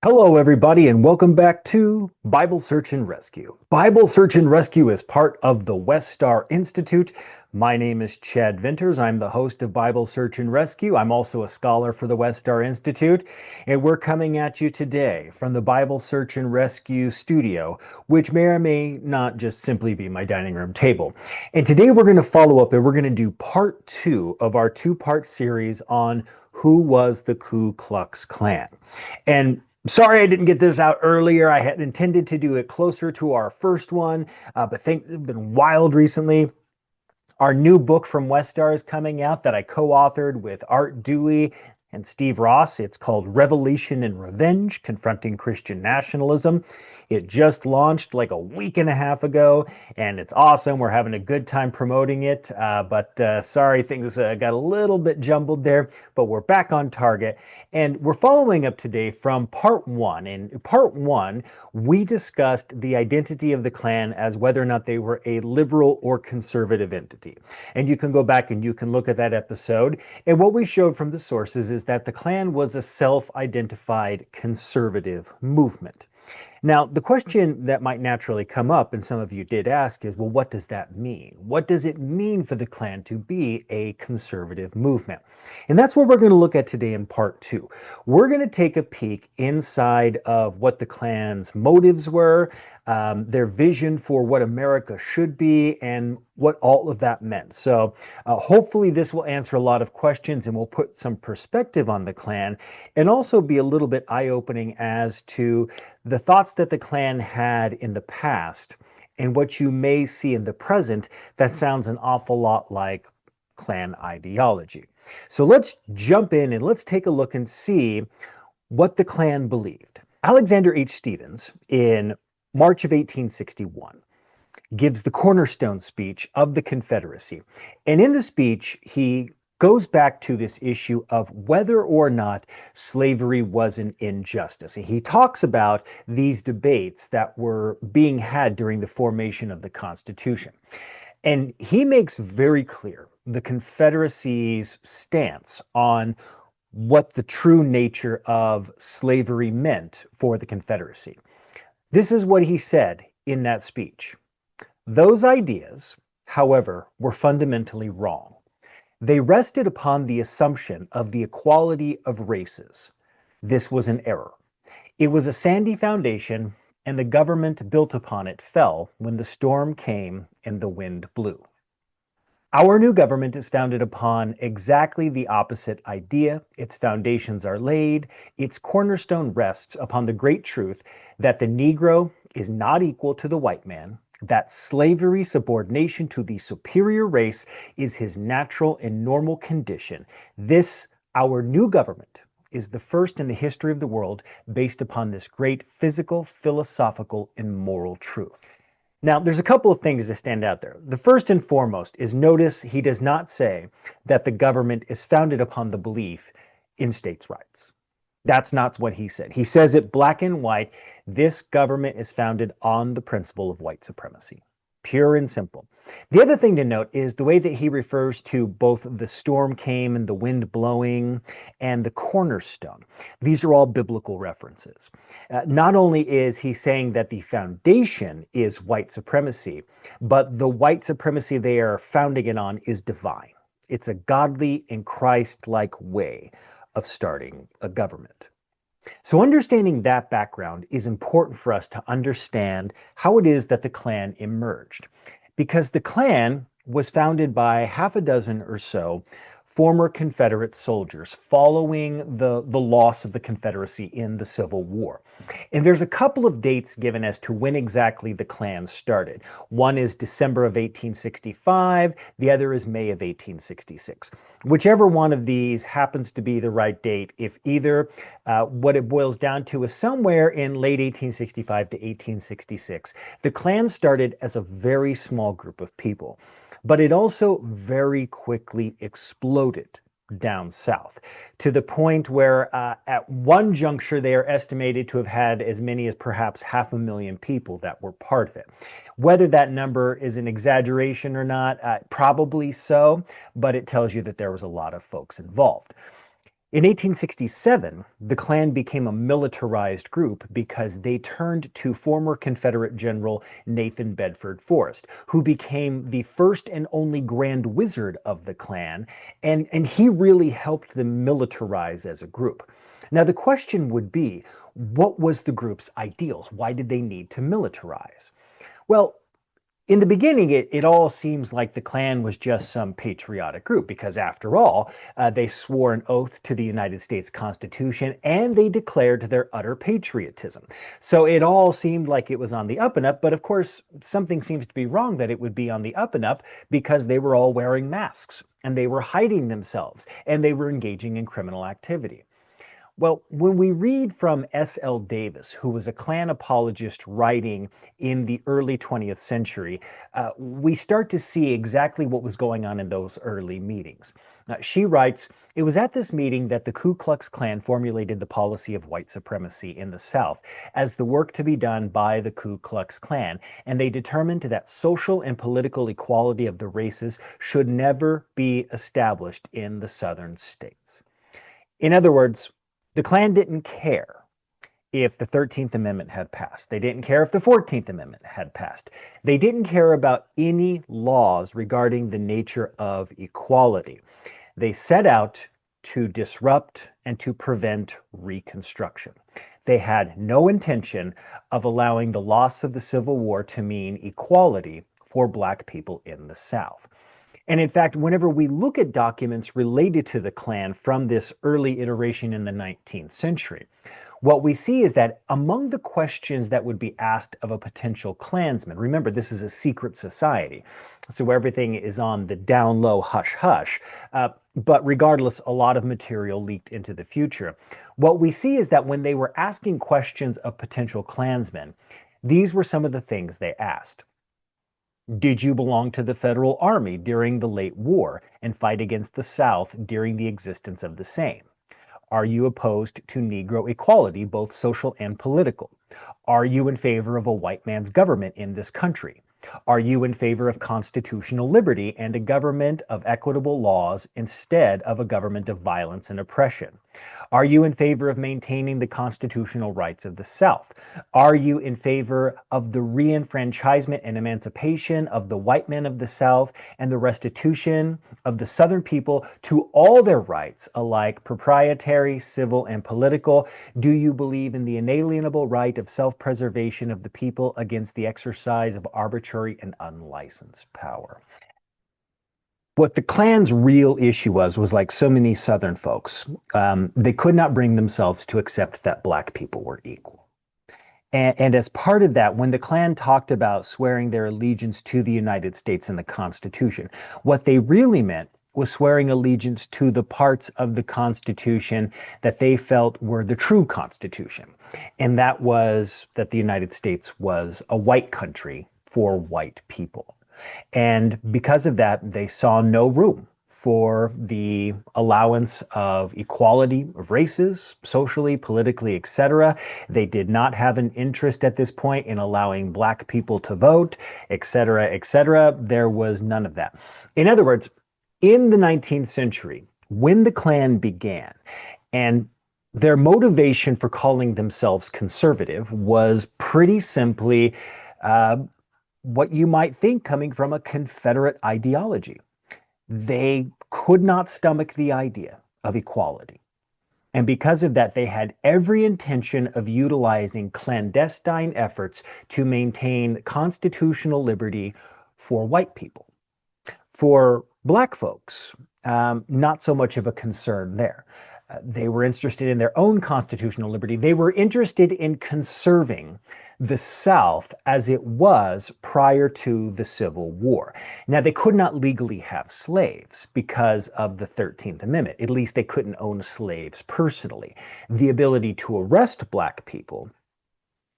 Hello, everybody, and welcome back to Bible Search and Rescue. Bible Search and Rescue is part of the Westar Institute. My name is Chad Vinters. I'm the host of Bible Search and Rescue. I'm also a scholar for the Westar Institute, and we're coming at you today from the Bible Search and Rescue studio, which may or may not just simply be my dining room table. And today we're going to follow up and we're going to do part two of our two-part series on who was the Ku Klux Klan. And sorry I didn't get this out earlier. I had intended to do it closer to our first one, but things have been wild recently. Our new book from Westar is coming out that I co-authored with Art Dewey and Steve Ross. It's called Revelation and Revenge, Confronting Christian Nationalism. It just launched like a week and a half ago, and it's awesome. We're having a good time promoting it, but sorry, things got a little bit jumbled there, but we're back on target. And we're following up today from part one. In part one, we discussed the identity of the Klan as whether or not they were a liberal or conservative entity. And you can go back and you can look at that episode. And what we showed from the sources is that the Klan was a self-identified conservative movement. Now, the question that might naturally come up, and some of you did ask, is, well, what does that mean? What does it mean for the Klan to be a conservative movement? And that's what we're going to look at today in part two. We're going to take a peek inside of what the Klan's motives were, their vision for what America should be, and what all of that meant. So hopefully this will answer a lot of questions and will put some perspective on the Klan, and also be a little bit eye-opening as to the thoughts that the Klan had in the past and what you may see in the present that sounds an awful lot like Klan ideology. So let's jump in and let's take a look and see what the Klan believed. Alexander H. Stephens, in March of 1861, gives the cornerstone speech of the Confederacy. And in the speech, he goes back to this issue of whether or not slavery was an injustice. And he talks about these debates that were being had during the formation of the Constitution. And he makes very clear the Confederacy's stance on what the true nature of slavery meant for the Confederacy. This is what he said in that speech. Those ideas, however, were fundamentally wrong. They rested upon the assumption of the equality of races. This was an error. It was a sandy foundation, and the government built upon it fell when the storm came and the wind blew. Our new government is founded upon exactly the opposite idea. Its foundations are laid. Its cornerstone rests upon the great truth that the Negro is not equal to the white man, that slavery, subordination to the superior race, is his natural and normal condition. This, our new government, is the first in the history of the world based upon this great physical, philosophical, and moral truth. Now, there's a couple of things that stand out there. The first and foremost is, notice he does not say that the government is founded upon the belief in states' rights. That's not what he said. He says it black and white. This government is founded on the principle of white supremacy. Pure and simple. The other thing to note is the way that he refers to both the storm came and the wind blowing and the cornerstone. These are all biblical references. Not only is he saying that the foundation is white supremacy, but the white supremacy they are founding it on is divine. It's a godly and Christ-like way of starting a government. So understanding that background is important for us to understand how it is that the Klan emerged. Because the Klan was founded by half a dozen or so former Confederate soldiers following the loss of the Confederacy in the Civil War. And there's a couple of dates given as to when exactly the Klan started. One is December of 1865, the other is May of 1866. Whichever one of these happens to be the right date, if either, what it boils down to is somewhere in late 1865 to 1866. The Klan started as a very small group of people, but it also very quickly exploded down south to the point where at one juncture they are estimated to have had as many as perhaps 500,000 people that were part of it. Whether that number is an exaggeration or not, probably so, but it tells you that there was a lot of folks involved. In 1867, the Klan became a militarized group because they turned to former Confederate General Nathan Bedford Forrest, who became the first and only Grand Wizard of the Klan, and he really helped them militarize as a group. Now, the question would be, what was the group's ideals? Why did they need to militarize? Well, in the beginning, it all seems like the Klan was just some patriotic group because, after all, they swore an oath to the United States Constitution and they declared their utter patriotism. So it all seemed like it was on the up and up, but of course, something seems to be wrong that it would be on the up and up because they were all wearing masks and they were hiding themselves and they were engaging in criminal activity. Well, when we read from S.L. Davis, who was a Klan apologist writing in the early 20th century, we start to see exactly what was going on in those early meetings. She writes, "It was at this meeting that the Ku Klux Klan formulated the policy of white supremacy in the South as the work to be done by the Ku Klux Klan, and they determined that social and political equality of the races should never be established in the Southern states." In other words, the Klan didn't care if the 13th Amendment had passed. They didn't care if the 14th Amendment had passed. They didn't care about any laws regarding the nature of equality. They set out to disrupt and to prevent Reconstruction. They had no intention of allowing the loss of the Civil War to mean equality for Black people in the South. And in fact, whenever we look at documents related to the Klan from this early iteration in the 19th century, what we see is that among the questions that would be asked of a potential Klansman, remember, this is a secret society, so everything is on the down low hush hush, but regardless, a lot of material leaked into the future. What we see is that when they were asking questions of potential Klansmen, these were some of the things they asked. Did you belong to the Federal Army during the late war and fight against the South during the existence of the same? Are you opposed to Negro equality, both social and political? Are you in favor of a white man's government in this country? Are you in favor of constitutional liberty and a government of equitable laws instead of a government of violence and oppression? Are you in favor of maintaining the constitutional rights of the South? Are you in favor of the reenfranchisement and emancipation of the white men of the South and the restitution of the Southern people to all their rights, alike proprietary, civil, and political? Do you believe in the inalienable right of self-preservation of the people against the exercise of arbitrary and unlicensed power? What the Klan's real issue was like so many Southern folks, they could not bring themselves to accept that Black people were equal. And as part of that, when the Klan talked about swearing their allegiance to the United States and the Constitution, what they really meant was swearing allegiance to the parts of the Constitution that they felt were the true Constitution. And that was that the United States was a white country for white people. And because of that, they saw no room for the allowance of equality of races, socially, politically, etc. They did not have an interest at this point in allowing Black people to vote, etc., etc. There was none of that. In other words, in the 19th century, when the Klan began, and their motivation for calling themselves conservative was pretty simply what you might think coming from a Confederate ideology. They could not stomach the idea of equality. And because of that, they had every intention of utilizing clandestine efforts to maintain constitutional liberty for white people. For Black folks, not so much of a concern there. They were interested in their own constitutional liberty. They were interested in conserving the South as it was prior to the Civil War. Now, they could not legally have slaves because of the 13th Amendment. At least they couldn't own slaves personally. The ability to arrest Black people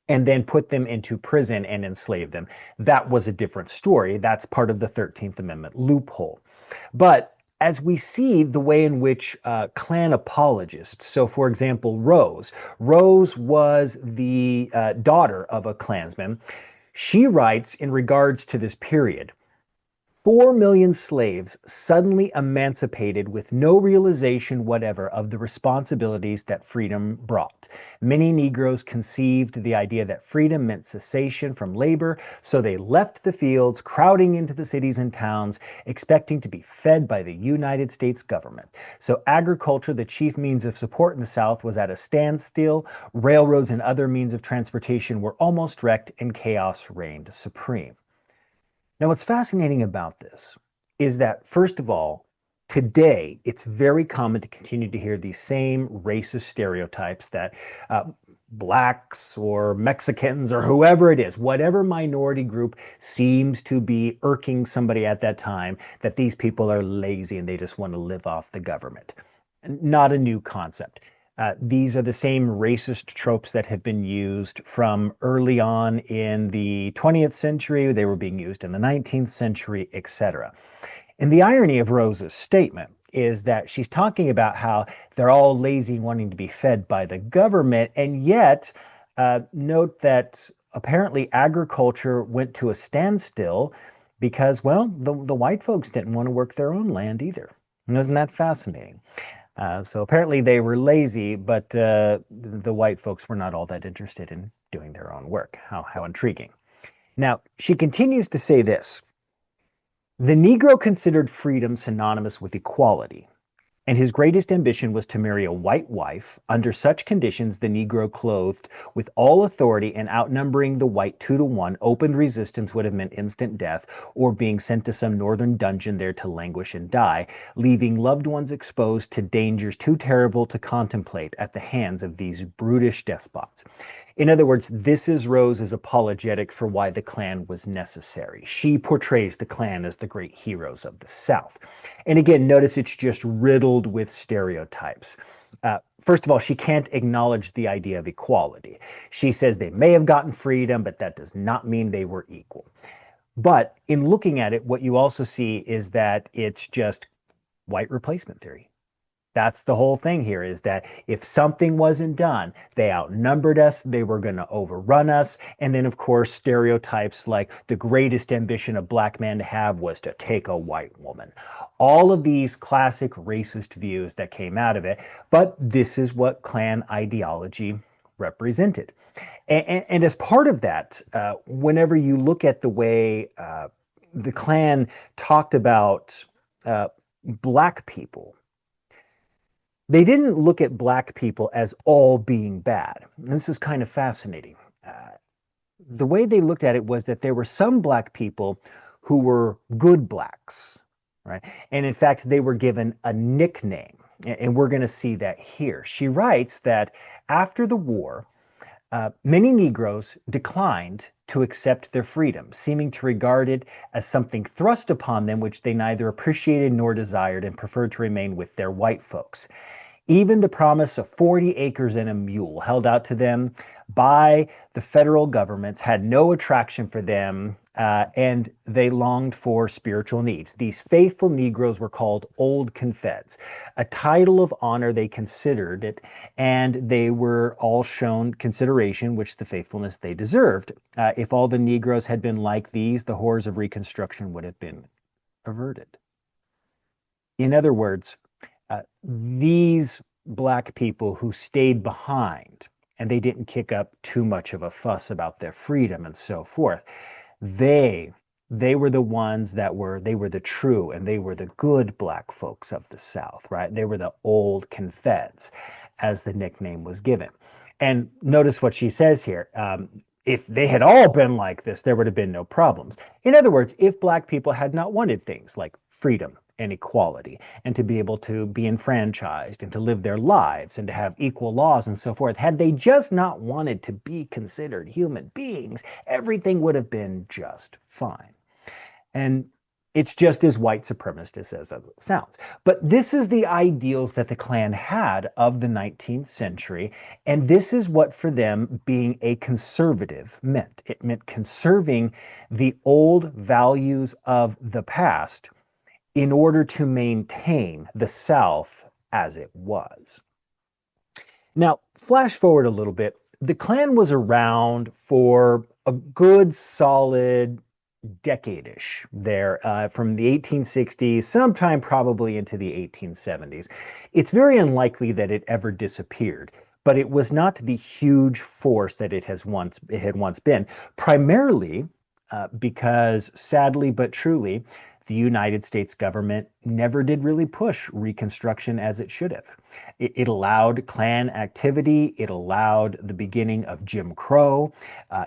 and then put them into prison and enslave them, that was a different story. That's part of the 13th Amendment loophole. But as we see the way in which Klan apologists, so for example, Rose was the daughter of a Klansman. She writes in regards to this period, 4 million slaves suddenly emancipated with no realization whatever of the responsibilities that freedom brought. Many Negroes conceived the idea that freedom meant cessation from labor, so they left the fields, crowding into the cities and towns, expecting to be fed by the United States government. So agriculture, the chief means of support in the South, was at a standstill. Railroads and other means of transportation were almost wrecked, and chaos reigned supreme. Now, what's fascinating about this is that, first of all, today it's very common to continue to hear these same racist stereotypes that blacks or Mexicans or whoever it is, whatever minority group seems to be irking somebody at that time, that these people are lazy and they just want to live off the government. Not a new concept. These are the same racist tropes that have been used from early on in the 20th century. They were being used in the 19th century, etc. And the irony of Rose's statement is that she's talking about how they're all lazy, wanting to be fed by the government, and yet note that apparently agriculture went to a standstill because, well, the white folks didn't want to work their own land either. And isn't that fascinating? So apparently they were lazy, but the white folks were not all that interested in doing their own work. How intriguing. Now, she continues to say this. The Negro considered freedom synonymous with equality, and his greatest ambition was to marry a white wife. Under such conditions, the Negro, clothed with all authority and outnumbering the white 2 to 1, open resistance would have meant instant death or being sent to some northern dungeon there to languish and die, leaving loved ones exposed to dangers too terrible to contemplate at the hands of these brutish despots. In other words, this is Rose's apologetic for why the Klan was necessary. She portrays the Klan as the great heroes of the South. And again, notice it's just riddled with stereotypes. First of all, she can't acknowledge the idea of equality. She says they may have gotten freedom, but that does not mean they were equal. But in looking at it, what you also see is that it's just white replacement theory. That's the whole thing here, is that if something wasn't done, they outnumbered us, they were going to overrun us. And then, of course, stereotypes like the greatest ambition a black man to have was to take a white woman. All of these classic racist views that came out of it. But this is what Klan ideology represented. And as part of that, whenever you look at the way the Klan talked about black people, they didn't look at black people as all being bad. And this is kind of fascinating. The way they looked at it was that there were some black people who were good blacks, right? And in fact, they were given a nickname. And we're going to see that here. She writes that after the war, many Negroes declined to accept their freedom, seeming to regard it as something thrust upon them which they neither appreciated nor desired, and preferred to remain with their white folks. Even the promise of 40 acres and a mule held out to them by the federal government had no attraction for them, and they longed for spiritual needs. These faithful Negroes were called Old Confeds, a title of honor they considered it, and they were all shown consideration, which the faithfulness they deserved. If all the Negroes had been like these, the horrors of Reconstruction would have been averted. In other words, these black people who stayed behind and they didn't kick up too much of a fuss about their freedom and so forth, they were the ones that were the true, and they were the good black folks of the South, right? They were the Old Confeds, as the nickname was given. And notice what she says here. If they had all been like this, there would have been no problems. In other words, if black people had not wanted things like freedom and equality, and to be able to be enfranchised and to live their lives and to have equal laws and so forth, had they just not wanted to be considered human beings, everything would have been just fine. And it's just as white supremacist as it sounds. But this is the ideals that the Klan had of the 19th century, and this is what, for them, being a conservative meant. It meant conserving the old values of the past in order to maintain the South as it was. Now, flash forward a little bit. The Klan was around for a good, solid decade-ish there, from the 1860s, sometime probably into the 1870s. It's very unlikely that it ever disappeared, but it was not the huge force that it had once been, primarily because, sadly but truly, the United States government never did really push Reconstruction as it should have. It allowed Klan activity. It allowed the beginning of Jim Crow.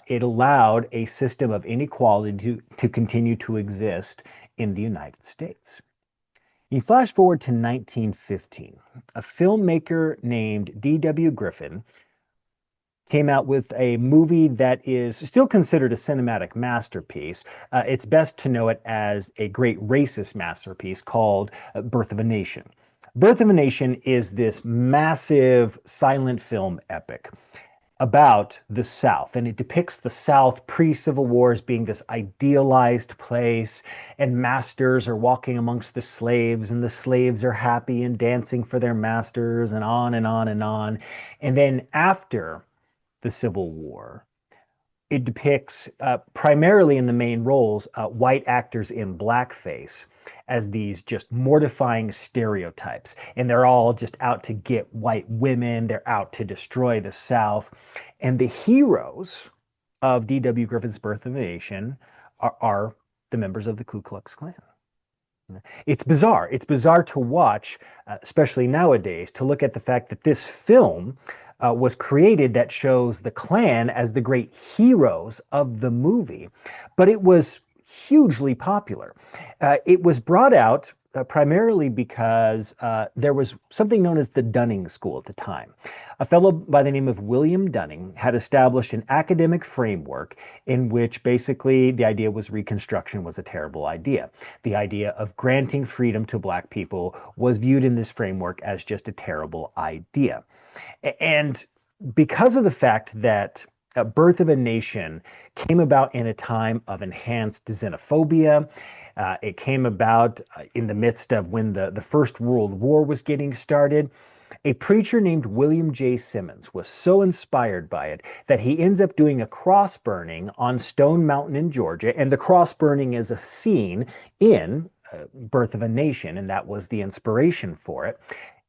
It allowed a system of inequality to continue to exist in the United States. You flash forward to 1915. A filmmaker named D.W. Griffin came out with a movie that is still considered a cinematic masterpiece. It's best to know it as a great racist masterpiece called Birth of a Nation. Birth of a Nation is this massive silent film epic about the South, and it depicts the South pre-Civil War as being this idealized place, and masters are walking amongst the slaves, and the slaves are happy and dancing for their masters, and on and on and on. And then after the Civil War, it depicts, primarily in the main roles, white actors in blackface as these just mortifying stereotypes. And they're all just out to get white women. They're out to destroy the South. And the heroes of D.W. Griffin's Birth of a Nation are the members of the Ku Klux Klan. It's bizarre. It's bizarre to watch, especially nowadays, to look at the fact that this film was created that shows the Klan as the great heroes of the movie, but it was hugely popular. It was brought out primarily because there was something known as the Dunning School at the time. A fellow by the name of William Dunning had established an academic framework in which basically the idea was Reconstruction was a terrible idea. The idea of granting freedom to Black people was viewed in this framework as just a terrible idea. And because of the fact that Birth of a Nation came about in a time of enhanced xenophobia, it came about in the midst of when the First World War was getting started. A preacher named William J. Simmons was so inspired by it that he ends up doing a cross burning on Stone Mountain in Georgia. And the cross burning is a scene in Birth of a Nation, and that was the inspiration for it.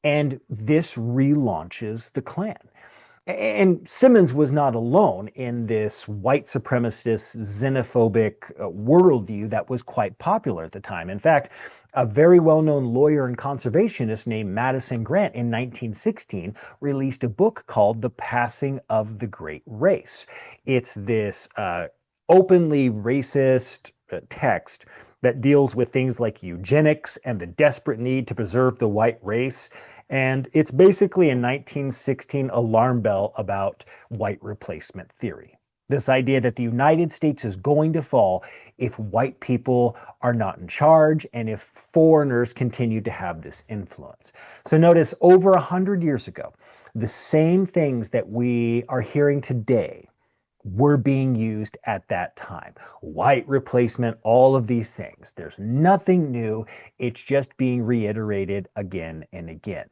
And this relaunches the Klan. And Simmons was not alone in this white supremacist, xenophobic worldview that was quite popular at the time. In fact, a very well-known lawyer and conservationist named Madison Grant in 1916 released a book called The Passing of the Great Race. It's this openly racist text that deals with things like eugenics and the desperate need to preserve the white race. And it's basically a 1916 alarm bell about white replacement theory. This idea that the United States is going to fall if white people are not in charge and if foreigners continue to have this influence. So notice, over 100 years ago, the same things that we are hearing today were being used at that time. White replacement, all of these things. There's nothing new. It's just being reiterated again and again.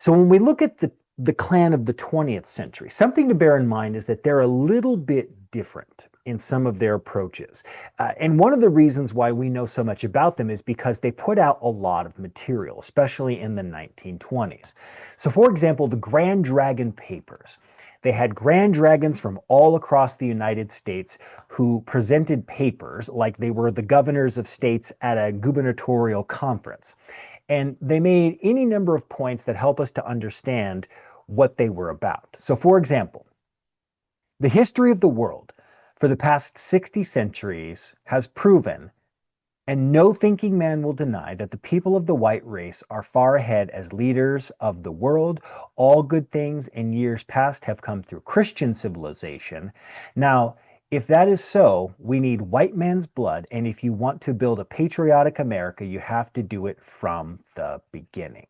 So when we look at the Klan of the 20th century, something to bear in mind is that they're a little bit different in some of their approaches. And one of the reasons why we know so much about them is because they put out a lot of material, especially in the 1920s. So for example, the Grand Dragon Papers. They had Grand Dragons from all across the United States who presented papers like they were the governors of states at a gubernatorial conference. And they made any number of points that help us to understand what they were about. So for example, the history of the world for the past 60 centuries has proven, and no thinking man will deny, that the people of the white race are far ahead as leaders of the world. All good things in years past have come through Christian civilization. Now, if that is so, we need white man's blood, and if you want to build a patriotic America, you have to do it from the beginning.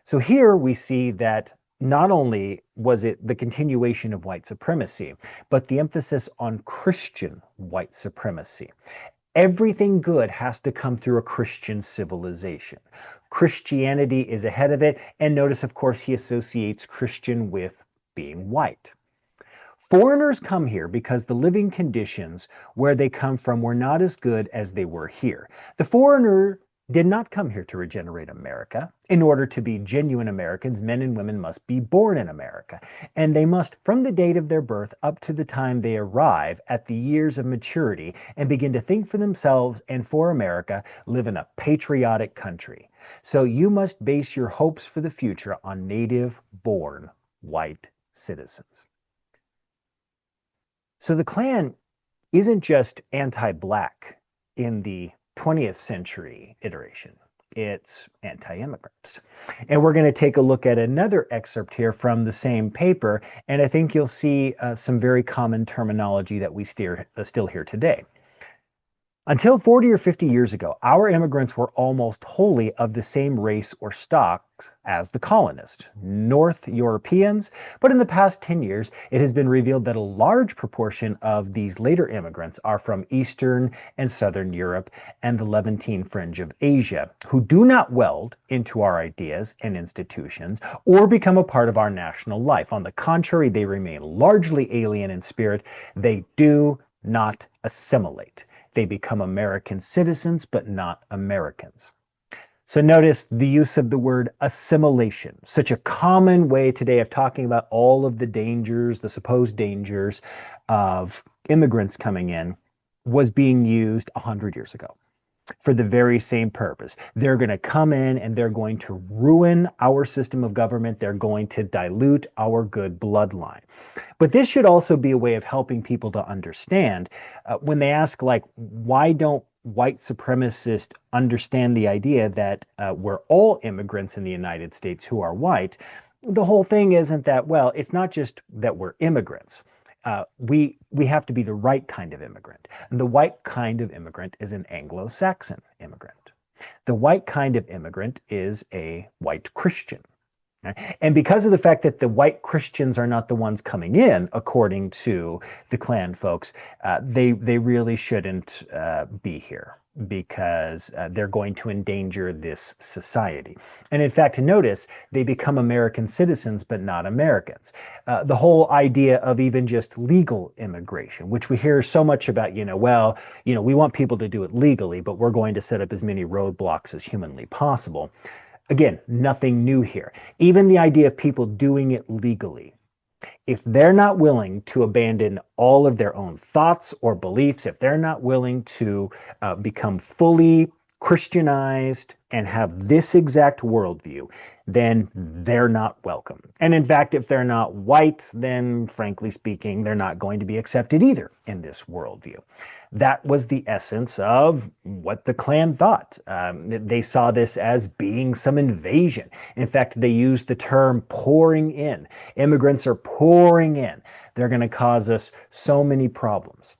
So here we see that not only was it the continuation of white supremacy, but the emphasis on Christian white supremacy. Everything good has to come through a Christian civilization. Christianity is ahead of it, and notice, of course, he associates Christian with being white. Foreigners come here because the living conditions where they come from were not as good as they were here. The foreigner did not come here to regenerate America. In order to be genuine Americans, men and women must be born in America. And they must, from the date of their birth up to the time they arrive at the years of maturity and begin to think for themselves and for America, live in a patriotic country. So you must base your hopes for the future on native-born white citizens. So the Klan isn't just anti-Black in the 20th century iteration. It's anti-immigrants. And we're going to take a look at another excerpt here from the same paper, and I think you'll see some very common terminology that we still hear today. Until 40 or 50 years ago, our immigrants were almost wholly of the same race or stock as the colonists, North Europeans, but in the past 10 years, it has been revealed that a large proportion of these later immigrants are from Eastern and Southern Europe and the Levantine fringe of Asia, who do not weld into our ideas and institutions or become a part of our national life. On the contrary, they remain largely alien in spirit. They do not assimilate. They become American citizens, but not Americans. So notice the use of the word assimilation, such a common way today of talking about all of the dangers, the supposed dangers of immigrants coming in, was being used 100 years ago for the very same purpose. They're going to come in and they're going to ruin our system of government. They're going to dilute our good bloodline. But this should also be a way of helping people to understand when they ask, like, why don't white supremacists understand the idea that we're all immigrants in the United States who are white? The whole thing isn't that, well, it's not just that we're immigrants. We have to be the right kind of immigrant. And the white kind of immigrant is an Anglo-Saxon immigrant. The white kind of immigrant is a white Christian. And because of the fact that the white Christians are not the ones coming in, according to the Klan folks, they really shouldn't be here, because they're going to endanger this society. And in fact, notice they become American citizens, but not Americans. The whole idea of even just legal immigration, which we hear so much about, we want people to do it legally, but we're going to set up as many roadblocks as humanly possible. Again, nothing new here. Even the idea of people doing it legally, if they're not willing to abandon all of their own thoughts or beliefs, if they're not willing to become fully Christianized and have this exact worldview, then they're not welcome. And in fact, if they're not white, then frankly speaking, they're not going to be accepted either in this worldview. That was the essence of what the Klan thought. They saw this as being some invasion. In fact, they used the term pouring in. Immigrants are pouring in. They're going to cause us so many problems.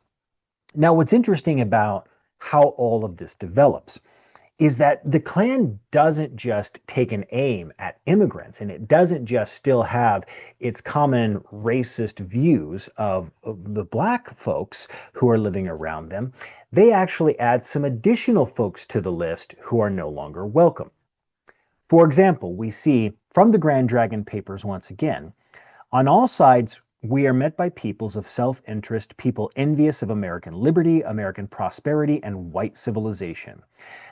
Now, what's interesting about how all of this develops is that the Klan doesn't just take an aim at immigrants, and it doesn't just still have its common racist views of the Black folks who are living around them. They actually add some additional folks to the list who are no longer welcome. For example, we see from the Grand Dragon Papers once again, on all sides, we are met by peoples of self-interest, people envious of American liberty, American prosperity, and white civilization.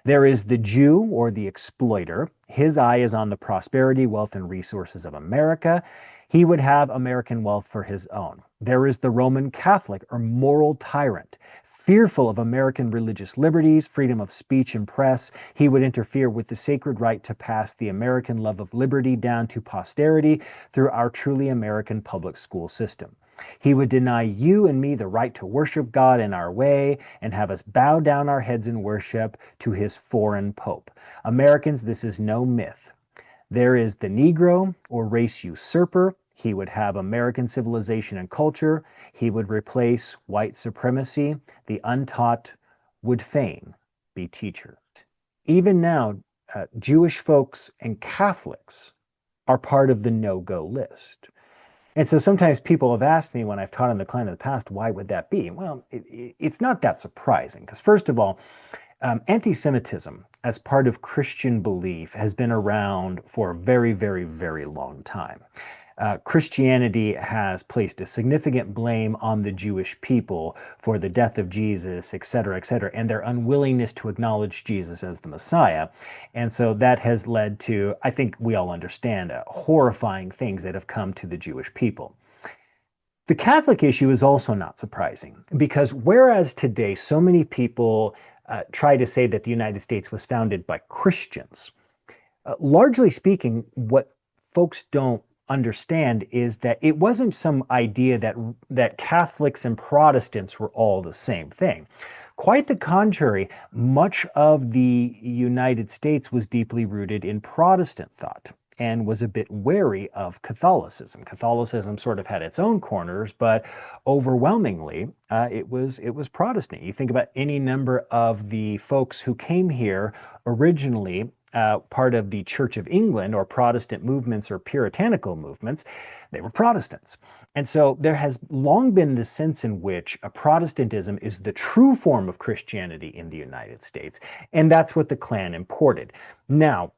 There is the Jew or the exploiter. His eye is on the prosperity, wealth, and resources of America. He would have American wealth for his own. There is the Roman Catholic or moral tyrant. Fearful of American religious liberties, freedom of speech and press, he would interfere with the sacred right to pass the American love of liberty down to posterity through our truly American public school system. He would deny you and me the right to worship God in our way and have us bow down our heads in worship to his foreign pope. Americans, this is no myth. There is the Negro or race usurper. He would have American civilization and culture. He would replace white supremacy. The untaught would fain be teachers. Even now, Jewish folks and Catholics are part of the no-go list. And so sometimes people have asked me when I've taught in the Klan in the past, why would that be? Well, it's not that surprising, because first of all, anti-Semitism as part of Christian belief has been around for a very, very, very long time. Christianity has placed a significant blame on the Jewish people for the death of Jesus, et cetera, and their unwillingness to acknowledge Jesus as the Messiah. And so that has led to, I think we all understand, horrifying things that have come to the Jewish people. The Catholic issue is also not surprising because whereas today so many people try to say that the United States was founded by Christians, largely speaking, what folks don't understand is that it wasn't some idea that Catholics and Protestants were all the same thing. Quite the contrary, much of the United States was deeply rooted in Protestant thought and was a bit wary of Catholicism. Catholicism sort of had its own corners, but overwhelmingly, it was Protestant. You think about any number of the folks who came here originally part of the Church of England or Protestant movements or puritanical movements, they were Protestants. And so there has long been this sense in which Protestantism is the true form of Christianity in the United States. And that's what the Klan imported. Now,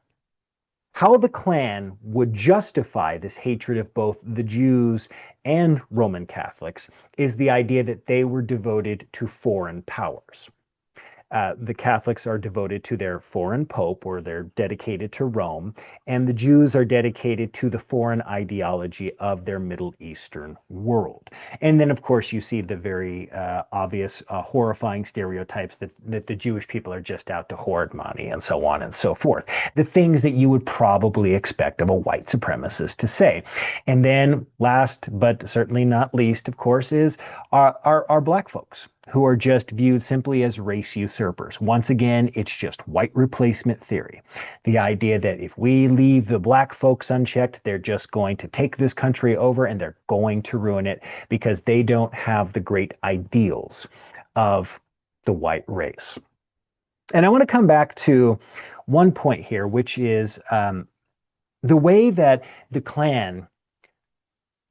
how the Klan would justify this hatred of both the Jews and Roman Catholics is the idea that they were devoted to foreign powers. The Catholics are devoted to their foreign pope, or they're dedicated to Rome, and the Jews are dedicated to the foreign ideology of their Middle Eastern world. And then, of course, you see the very obvious, horrifying stereotypes that the Jewish people are just out to hoard money and so on and so forth. The things that you would probably expect of a white supremacist to say. And then last, but certainly not least, of course, is our black folks, who are just viewed simply as race usurpers. Once again, it's just white replacement theory. The idea that if we leave the black folks unchecked, they're just going to take this country over and they're going to ruin it because they don't have the great ideals of the white race. And I want to come back to one point here, which is the way that the Klan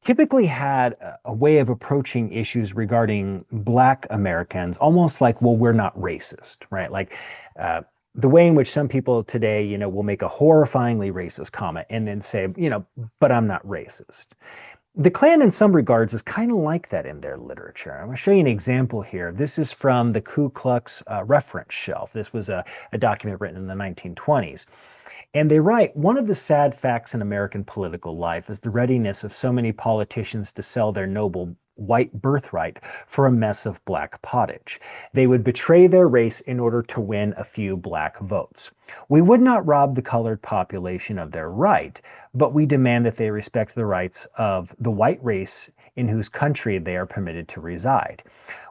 typically had a way of approaching issues regarding Black Americans, almost like, well, we're not racist, right? Like the way in which some people today, will make a horrifyingly racist comment and then say, but I'm not racist. The Klan, in some regards, is kind of like that in their literature. I'm going to show you an example here. This is from the Ku Klux reference shelf. This was a document written in the 1920s. And they write, one of the sad facts in American political life is the readiness of so many politicians to sell their noble white birthright for a mess of black pottage. They would betray their race in order to win a few black votes. We would not rob the colored population of their right, but we demand that they respect the rights of the white race in whose country they are permitted to reside.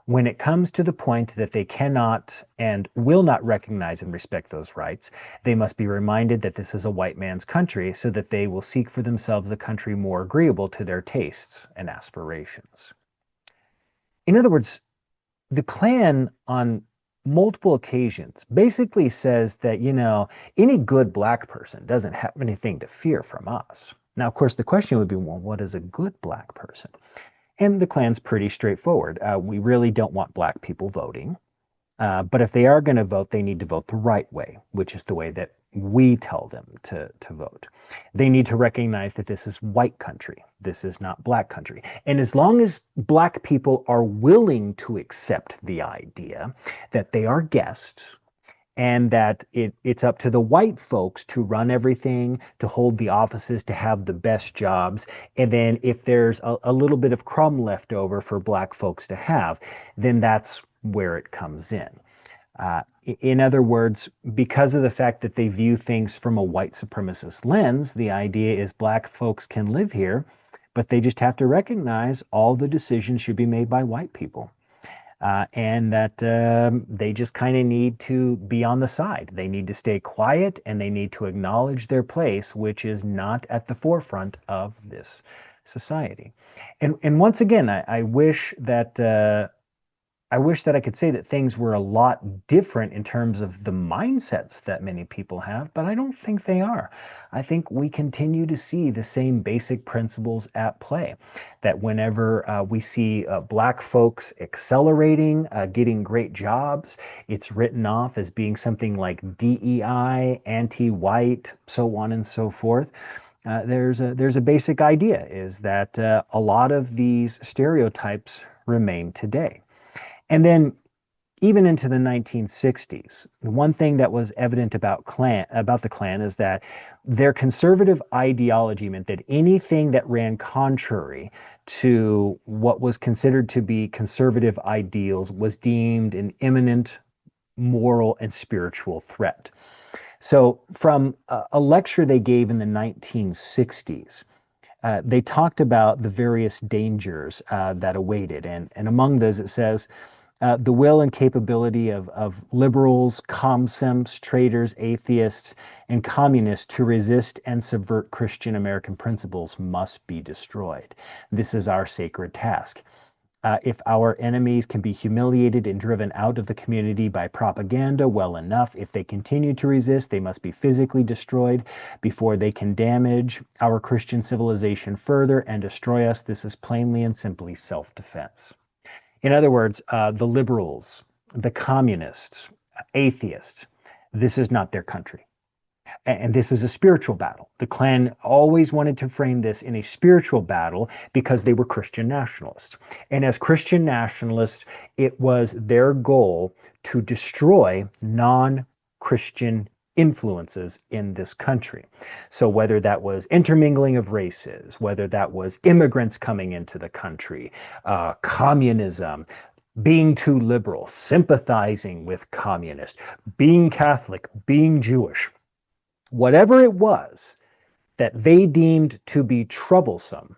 When it comes to the point that they cannot and will not recognize and respect those rights, they must be reminded that this is a white man's country so that they will seek for themselves a country more agreeable to their tastes and aspirations. In other words, the Klan on multiple occasions basically says that, any good black person doesn't have anything to fear from us. Now, of course, the question would be, well, what is a good black person? And the Klan's pretty straightforward. We really don't want black people voting. But if they are going to vote, they need to vote the right way, which is the way that we tell them to vote. They need to recognize that this is white country. This is not black country. And as long as black people are willing to accept the idea that they are guests, and that it's up to the white folks to run everything, to hold the offices, to have the best jobs. And then if there's a little bit of crumb left over for black folks to have, then that's where it comes in. In other words, because of the fact that they view things from a white supremacist lens, the idea is black folks can live here, but they just have to recognize all the decisions should be made by white people. And that they just kind of need to be on the side. They need to stay quiet and they need to acknowledge their place, which is not at the forefront of this society. And once again, I wish that I could say that things were a lot different in terms of the mindsets that many people have, but I don't think they are. I think we continue to see the same basic principles at play, that whenever we see black folks accelerating, getting great jobs, it's written off as being something like DEI, anti-white, so on and so forth. there's a basic idea is that a lot of these stereotypes remain today. And then even into the 1960s, the one thing that was evident about the Klan is that their conservative ideology meant that anything that ran contrary to what was considered to be conservative ideals was deemed an imminent moral and spiritual threat. So, from a lecture they gave in the 1960s, they talked about the various dangers that awaited. And among those, it says, the will and capability of liberals, comsimps, traitors, atheists, and communists to resist and subvert Christian American principles must be destroyed. This is our sacred task. If our enemies can be humiliated and driven out of the community by propaganda, well enough. If they continue to resist, they must be physically destroyed before they can damage our Christian civilization further and destroy us. This is plainly and simply self-defense. In other words, the liberals, the communists, atheists, this is not their country. And this is a spiritual battle. The Klan always wanted to frame this in a spiritual battle because they were Christian nationalists. And as Christian nationalists, it was their goal to destroy non-Christian influences in this country. So whether that was intermingling of races, whether that was immigrants coming into the country, communism, being too liberal, sympathizing with communists, being Catholic, being Jewish, whatever it was that they deemed to be troublesome,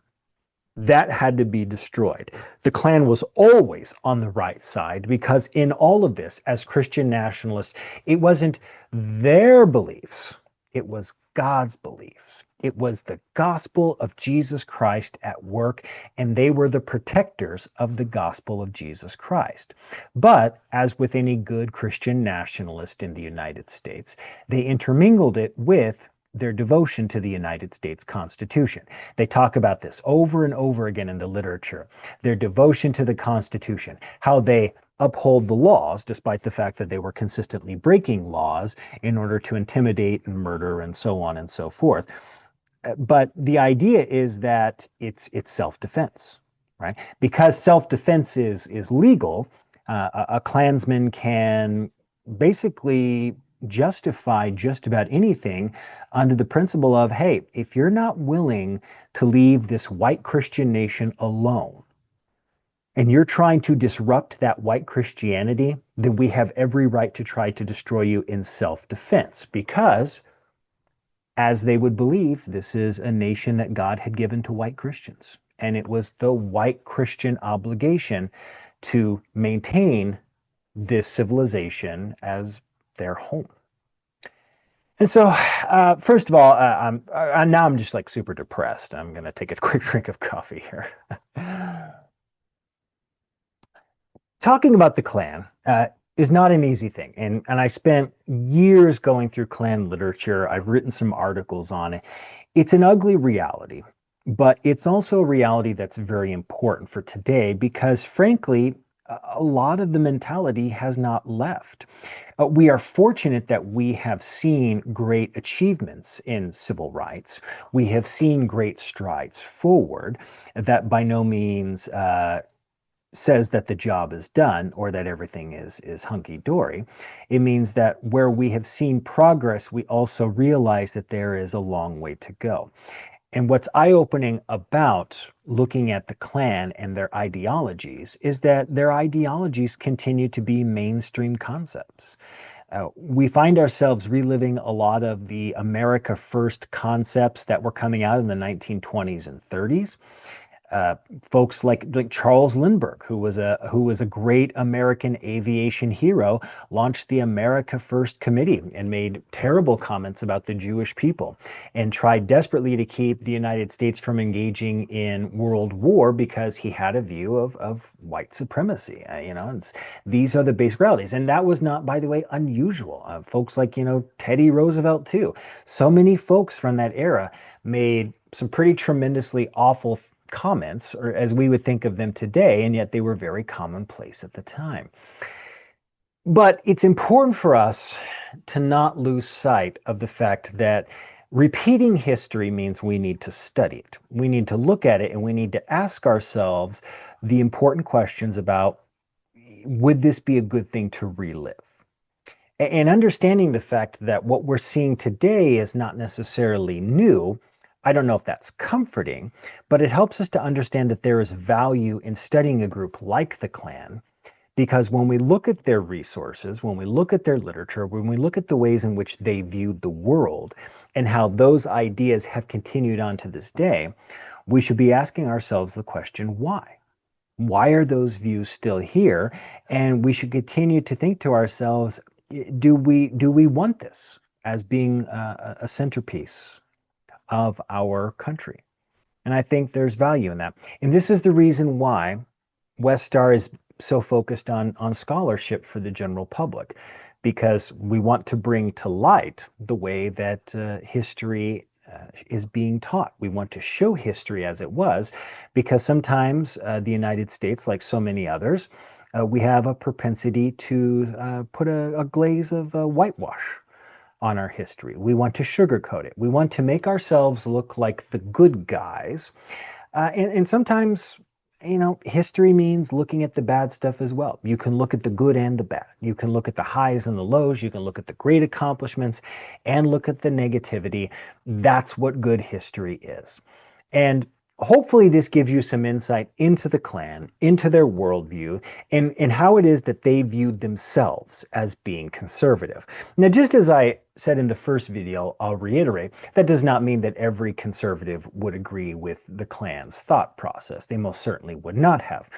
that had to be destroyed. The Klan was always on the right side because in all of this, as Christian nationalists, it wasn't their beliefs, it was God's beliefs. It was the gospel of Jesus Christ at work, and they were the protectors of the gospel of Jesus Christ. But as with any good Christian nationalist in the United States, they intermingled it with their devotion to the United States Constitution. They talk about this over and over again in the literature, their devotion to the Constitution, how they uphold the laws despite the fact that they were consistently breaking laws in order to intimidate and murder and so on and so forth. But the idea is that it's self-defense, right? Because self-defense is legal, a Klansman can basically justify just about anything under the principle of, hey, if you're not willing to leave this white Christian nation alone, and you're trying to disrupt that white Christianity, then we have every right to try to destroy you in self-defense, because as they would believe, this is a nation that God had given to white Christians. And it was the white Christian obligation to maintain this civilization as their home. And so, first of all, now I'm just like super depressed. I'm going to take a quick drink of coffee here. Talking about the Klan is not an easy thing. And I spent years going through Klan literature. I've written some articles on it. It's an ugly reality, but it's also a reality that's very important for today because, frankly, a lot of the mentality has not left. We are fortunate that we have seen great achievements in civil rights. We have seen great strides forward. That by no means says that the job is done or that everything is hunky-dory. It means that where we have seen progress, we also realize that there is a long way to go. And what's eye-opening about looking at the Klan and their ideologies is that their ideologies continue to be mainstream concepts. We find ourselves reliving a lot of the America First concepts that were coming out in the 1920s and 30s. Folks like Charles Lindbergh, who was a great American aviation hero, launched the America First Committee and made terrible comments about the Jewish people and tried desperately to keep the United States from engaging in World War because he had a view of white supremacy. These are the basic realities. And that was not, by the way, unusual. Folks like, Teddy Roosevelt, too. So many folks from that era made some pretty tremendously awful comments, or as we would think of them today, and yet they were very commonplace at the time. But it's important for us to not lose sight of the fact that Repeating history means we need to study it. We need to look at it and we need to ask ourselves the important questions about, would this be a good thing to relive? And understanding the fact that what we're seeing today is not necessarily new, I don't know if that's comforting, but it helps us to understand that there is value in studying a group like the Klan, because when we look at their resources, when we look at their literature, when we look at the ways in which they viewed the world and how those ideas have continued on to this day, we should be asking ourselves the question, why? Why are those views still here? And we should continue to think to ourselves, do we want this as being a centerpiece of our country? And I think there's value in that. And this is the reason why Westar is so focused on scholarship for the general public, because we want to bring to light the way that history is being taught. We want to show history as it was, because sometimes the United States, like so many others, we have a propensity to put a glaze of whitewash on our history. We want to sugarcoat it. We want to make ourselves look like the good guys. And sometimes, history means looking at the bad stuff as well. You can look at the good and the bad. You can look at the highs and the lows. You can look at the great accomplishments and look at the negativity. That's what good history is. And hopefully this gives you some insight into the Klan, into their worldview, and how it is that they viewed themselves as being conservative. Now, just as I said in the first video, I'll reiterate, that does not mean that every conservative would agree with the Klan's thought process. They most certainly would not have.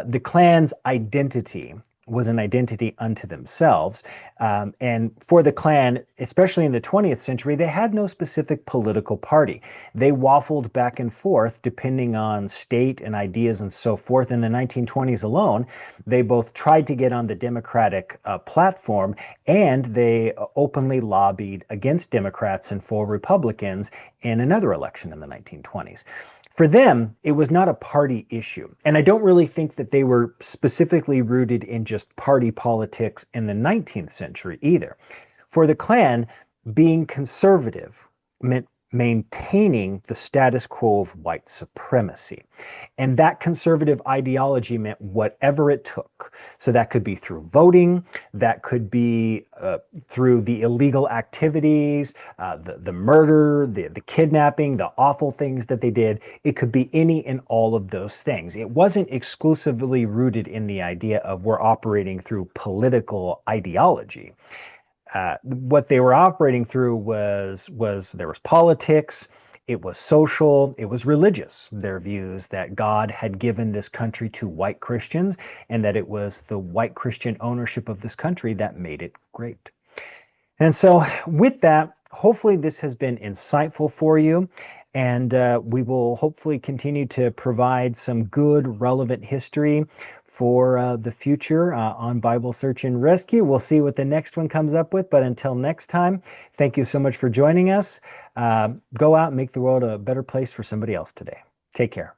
The Klan's identity was an identity unto themselves. And for the Klan, especially in the 20th century, they had no specific political party. They waffled back and forth depending on state and ideas and so forth. In the 1920s alone, they both tried to get on the Democratic platform, and they openly lobbied against Democrats and for Republicans in another election in the 1920s. For them, it was not a party issue. And I don't really think that they were specifically rooted in just party politics in the 19th century either. For the Klan, being conservative meant maintaining the status quo of white supremacy. And that conservative ideology meant whatever it took. So that could be through voting, that could be through the illegal activities, the murder, the kidnapping, the awful things that they did. It could be any and all of those things. It wasn't exclusively rooted in the idea of we're operating through political ideology. What they were operating through was there was politics, it was social, it was religious. Their views that God had given this country to white Christians, and that it was the white Christian ownership of this country that made it great. And so with that, hopefully this has been insightful for you. And we will hopefully continue to provide some good, relevant history for the future on Bible Search and Rescue. We'll see what the next one comes up with. But until next time, thank you so much for joining us. Go out and make the world a better place for somebody else today. Take care.